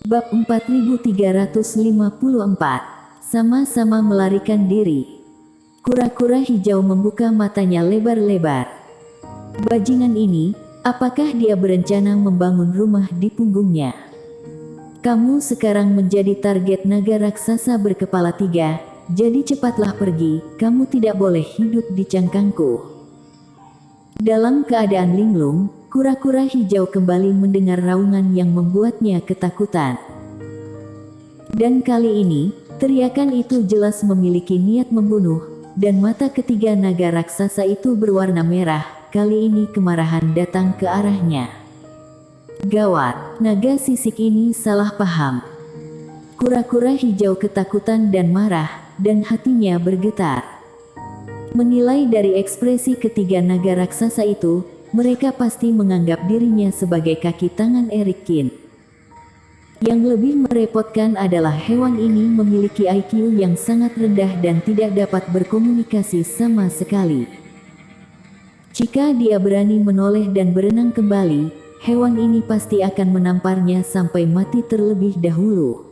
Bab 4354. Sama-sama melarikan diri. Kura-kura hijau membuka matanya lebar-lebar. Bajingan ini, apakah dia berencana membangun rumah di punggungnya? Kamu sekarang menjadi target naga raksasa berkepala 3, jadi cepatlah pergi, kamu tidak boleh hidup di cangkangku. Dalam keadaan linglung, kura-kura hijau kembali mendengar raungan yang membuatnya ketakutan. Dan kali ini, teriakan itu jelas memiliki niat membunuh, dan mata ketiga naga raksasa itu berwarna merah. Kali ini kemarahan datang ke arahnya. Gawat, naga sisik ini salah paham. Kura-kura hijau ketakutan dan marah, dan hatinya bergetar. Menilai dari ekspresi ketiga naga raksasa itu, mereka pasti menganggap dirinya sebagai kaki tangan Erikin. Yang lebih merepotkan adalah hewan ini memiliki IQ yang sangat rendah dan tidak dapat berkomunikasi sama sekali. Jika dia berani menoleh dan berenang kembali, hewan ini pasti akan menamparnya sampai mati terlebih dahulu.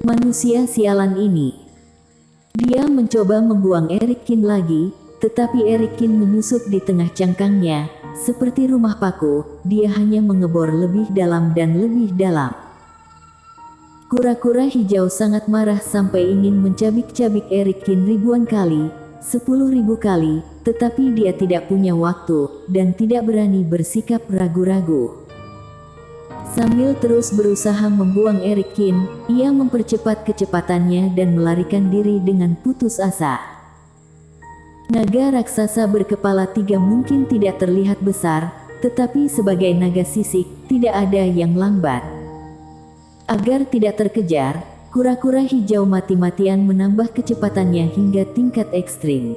Manusia sialan ini. Dia mencoba membuang Erikin lagi, tetapi Erikin menyusup di tengah cangkangnya, seperti rumah paku, dia hanya mengebor lebih dalam dan lebih dalam. Kura-kura hijau sangat marah sampai ingin mencabik-cabik Erikin ribuan kali, 10.000 kali, tetapi dia tidak punya waktu, dan tidak berani bersikap ragu-ragu. Sambil terus berusaha membuang Erikin, ia mempercepat kecepatannya dan melarikan diri dengan putus asa. Naga raksasa berkepala 3 mungkin tidak terlihat besar, tetapi sebagai naga sisik, tidak ada yang lambat. Agar tidak terkejar, kura-kura hijau mati-matian menambah kecepatannya hingga tingkat ekstrim.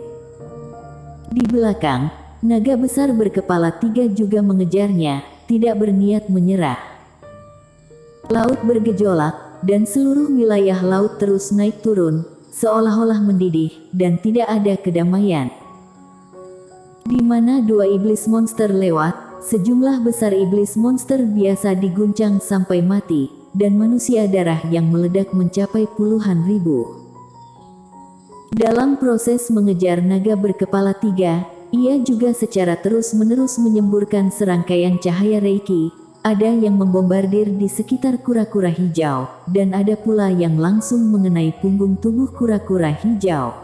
Di belakang, naga besar berkepala 3 juga mengejarnya, tidak berniat menyerah. Laut bergejolak, dan seluruh wilayah laut terus naik turun, seolah-olah mendidih, dan tidak ada kedamaian. Di mana dua iblis monster lewat, sejumlah besar iblis monster biasa diguncang sampai mati, dan manusia darah yang meledak mencapai puluhan ribu. Dalam proses mengejar naga berkepala 3, ia juga secara terus-menerus menyemburkan serangkaian cahaya Reiki. Ada yang membombardir di sekitar kura-kura hijau, dan ada pula yang langsung mengenai punggung tubuh kura-kura hijau.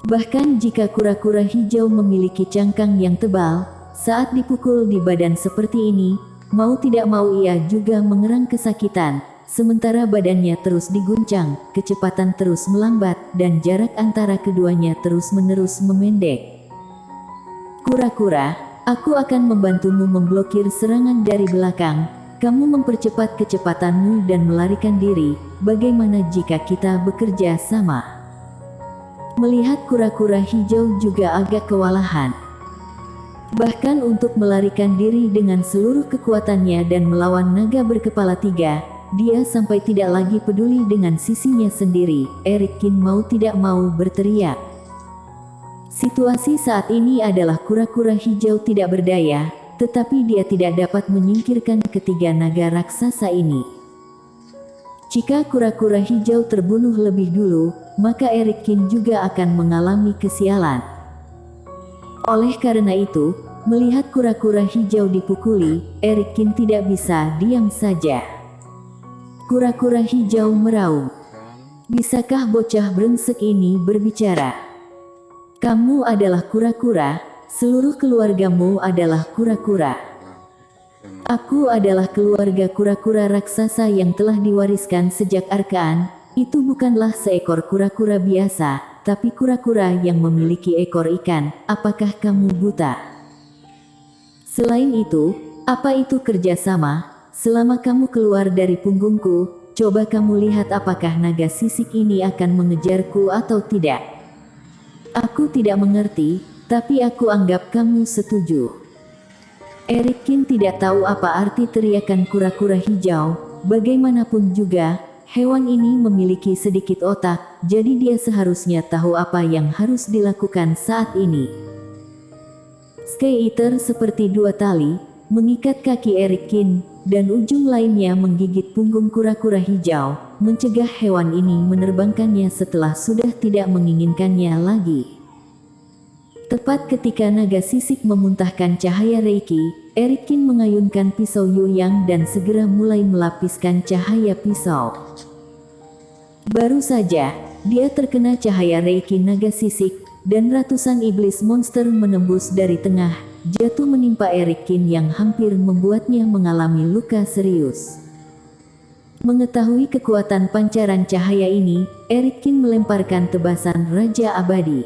Bahkan jika kura-kura hijau memiliki cangkang yang tebal, saat dipukul di badan seperti ini, mau tidak mau ia juga mengerang kesakitan, sementara badannya terus diguncang, kecepatan terus melambat, dan jarak antara keduanya terus-menerus memendek. Kura-kura, aku akan membantumu memblokir serangan dari belakang. Kamu mempercepat kecepatanmu dan melarikan diri. Bagaimana jika kita bekerja sama? Melihat kura-kura hijau juga agak kewalahan. Bahkan untuk melarikan diri dengan seluruh kekuatannya dan melawan naga berkepala 3, dia sampai tidak lagi peduli dengan sisinya sendiri. Erikin mau tidak mau berteriak. Situasi saat ini adalah kura-kura hijau tidak berdaya, tetapi dia tidak dapat menyingkirkan ketiga naga raksasa ini. Jika kura-kura hijau terbunuh lebih dulu, maka Erikin juga akan mengalami kesialan. Oleh karena itu, melihat kura-kura hijau dipukuli, Erikin tidak bisa diam saja. Kura-kura hijau meraung. Bisakah bocah brengsek ini berbicara? Kamu adalah kura-kura, seluruh keluargamu adalah kura-kura. Aku adalah keluarga kura-kura raksasa yang telah diwariskan sejak Arkaan. Itu bukanlah seekor kura-kura biasa, tapi kura-kura yang memiliki ekor ikan. Apakah kamu buta? Selain itu, apa itu kerjasama? Selama kamu keluar dari punggungku, coba kamu lihat apakah naga sisik ini akan mengejarku atau tidak. Aku tidak mengerti, tapi aku anggap kamu setuju. Erikin tidak tahu apa arti teriakan kura-kura hijau. Bagaimanapun juga, hewan ini memiliki sedikit otak, jadi dia seharusnya tahu apa yang harus dilakukan saat ini. Sky Eater seperti dua tali, mengikat kaki Erikin, dan ujung lainnya menggigit punggung kura-kura hijau, mencegah hewan ini menerbangkannya setelah sudah tidak menginginkannya lagi. Tepat ketika naga sisik memuntahkan cahaya Reiki, Erikin mengayunkan pisau Yuyang dan segera mulai melapiskan cahaya pisau. Baru saja, dia terkena cahaya Reiki naga sisik, dan ratusan iblis monster menembus dari tengah, jatuh menimpa Erikin yang hampir membuatnya mengalami luka serius. Mengetahui kekuatan pancaran cahaya ini, Erikin melemparkan tebasan Raja Abadi.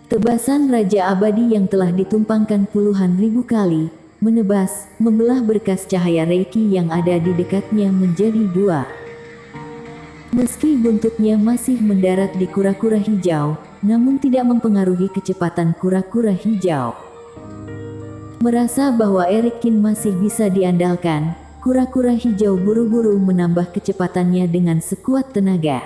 Tebasan Raja Abadi yang telah ditumpangkan puluhan ribu kali, menebas, membelah berkas cahaya Reiki yang ada di dekatnya menjadi dua. Meski buntutnya masih mendarat di kura-kura hijau, namun tidak mempengaruhi kecepatan kura-kura hijau. Merasa bahwa Erikin masih bisa diandalkan, kura-kura hijau buru-buru menambah kecepatannya dengan sekuat tenaga.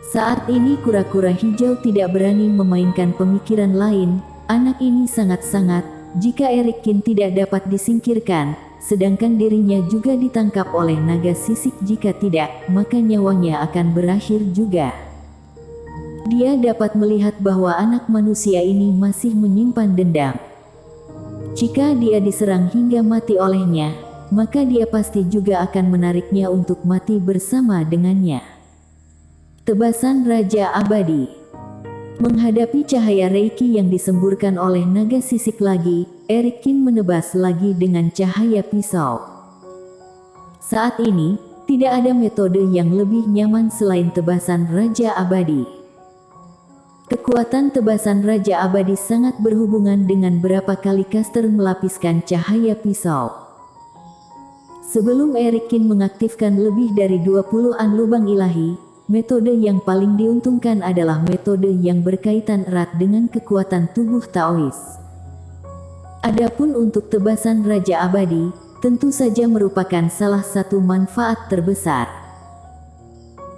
Saat ini kura-kura hijau tidak berani memainkan pemikiran lain, anak ini sangat-sangat, jika Erikin tidak dapat disingkirkan, sedangkan dirinya juga ditangkap oleh naga sisik jika tidak, maka nyawanya akan berakhir juga. Dia dapat melihat bahwa anak manusia ini masih menyimpan dendam. Jika dia diserang hingga mati olehnya, maka dia pasti juga akan menariknya untuk mati bersama dengannya. Tebasan Raja Abadi. Menghadapi cahaya Reiki yang disemburkan oleh naga sisik lagi, Erikin menebas lagi dengan cahaya pisau. Saat ini, tidak ada metode yang lebih nyaman selain tebasan Raja Abadi. Kekuatan tebasan Raja Abadi sangat berhubungan dengan berapa kali caster melapiskan cahaya pisau. Sebelum Erikin mengaktifkan lebih dari 20-an lubang ilahi, metode yang paling diuntungkan adalah metode yang berkaitan erat dengan kekuatan tubuh Taois. Adapun untuk tebasan Raja Abadi, tentu saja merupakan salah satu manfaat terbesar.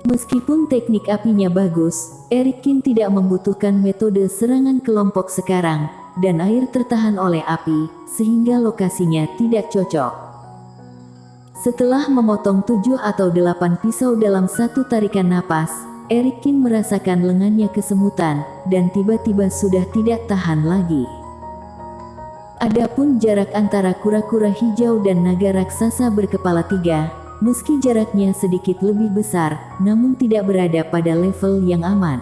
Meskipun teknik apinya bagus, Erikin tidak membutuhkan metode serangan kelompok sekarang, dan air tertahan oleh api, sehingga lokasinya tidak cocok. Setelah memotong 7 atau 8 pisau dalam satu tarikan napas, Erikin merasakan lengannya kesemutan, dan tiba-tiba sudah tidak tahan lagi. Adapun jarak antara kura-kura hijau dan naga raksasa berkepala 3, meski jaraknya sedikit lebih besar, namun tidak berada pada level yang aman.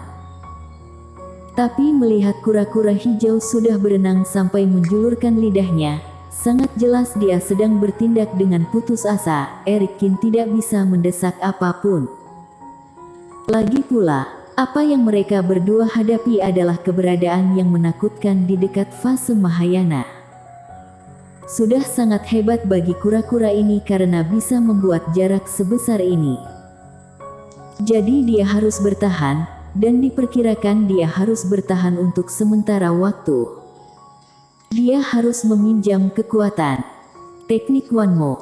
Tapi melihat kura-kura hijau sudah berenang sampai menjulurkan lidahnya, sangat jelas dia sedang bertindak dengan putus asa. Erikin tidak bisa mendesak apapun. Lagi pula, apa yang mereka berdua hadapi adalah keberadaan yang menakutkan di dekat fase Mahayana. Sudah sangat hebat bagi kura-kura ini karena bisa membuat jarak sebesar ini. Jadi dia harus bertahan, dan diperkirakan dia harus bertahan untuk sementara waktu. Dia harus meminjam kekuatan. Teknik Wanmo.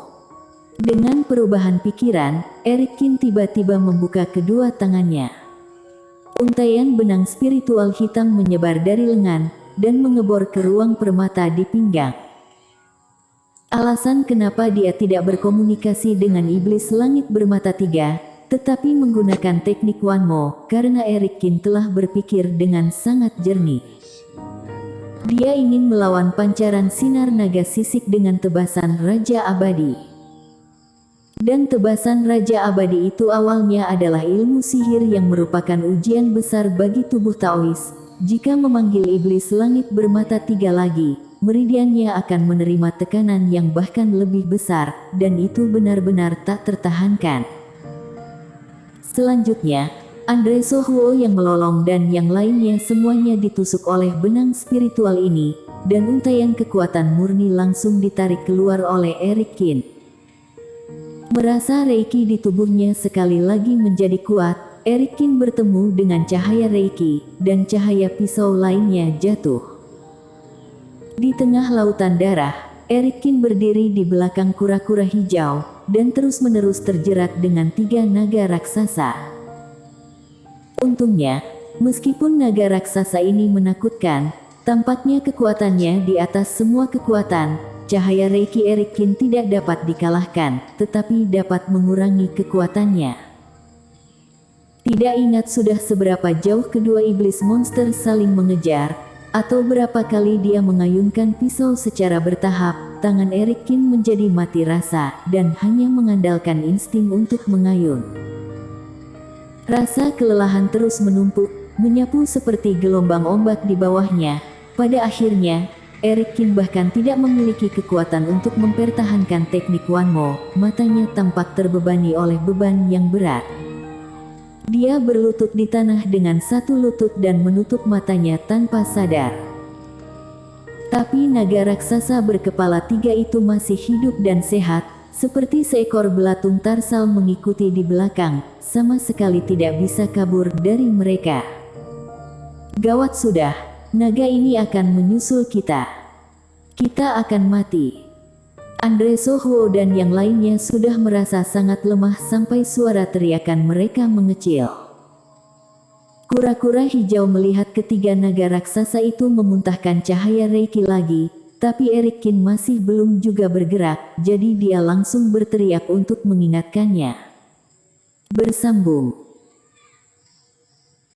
Dengan perubahan pikiran, Erikin tiba-tiba membuka kedua tangannya. Untaian benang spiritual hitam menyebar dari lengan, dan mengebor ke ruang permata di pinggang. Alasan kenapa dia tidak berkomunikasi dengan iblis langit bermata 3, tetapi menggunakan teknik Wanmo, karena Erikin telah berpikir dengan sangat jernih. Dia ingin melawan pancaran sinar naga sisik dengan tebasan Raja Abadi. Dan tebasan Raja Abadi itu awalnya adalah ilmu sihir yang merupakan ujian besar bagi tubuh Taois. Jika memanggil iblis langit bermata 3 lagi, meridiannya akan menerima tekanan yang bahkan lebih besar, dan itu benar-benar tak tertahankan. Selanjutnya, Andre Sohuo yang melolong dan yang lainnya semuanya ditusuk oleh benang spiritual ini, dan untaian kekuatan murni langsung ditarik keluar oleh Erikin. Merasa Reiki di tubuhnya sekali lagi menjadi kuat, Erikin bertemu dengan cahaya Reiki, dan cahaya pisau lainnya jatuh. Di tengah lautan darah, Erikin berdiri di belakang kura-kura hijau, dan terus-menerus terjerat dengan 3 naga raksasa. Untungnya, meskipun naga raksasa ini menakutkan, tampaknya kekuatannya di atas semua kekuatan, cahaya Reiki Erikin tidak dapat dikalahkan, tetapi dapat mengurangi kekuatannya. Tidak ingat sudah seberapa jauh kedua iblis monster saling mengejar, atau berapa kali dia mengayunkan pisau secara bertahap, tangan Erikin menjadi mati rasa, dan hanya mengandalkan insting untuk mengayun. Rasa kelelahan terus menumpuk, menyapu seperti gelombang ombak di bawahnya. Pada akhirnya, Erikin bahkan tidak memiliki kekuatan untuk mempertahankan teknik Wanmo, matanya tampak terbebani oleh beban yang berat. Dia berlutut di tanah dengan satu lutut dan menutup matanya tanpa sadar. Tapi naga raksasa berkepala 3 itu masih hidup dan sehat, seperti seekor belatung tarsal mengikuti di belakang, sama sekali tidak bisa kabur dari mereka. Gawat sudah, naga ini akan menyusul kita. Kita akan mati. Andre Sohuo dan yang lainnya sudah merasa sangat lemah sampai suara teriakan mereka mengecil. Kura-kura hijau melihat ketiga naga raksasa itu memuntahkan cahaya Reiki lagi, tapi Erikin masih belum juga bergerak, jadi dia langsung berteriak untuk mengingatkannya. Bersambung.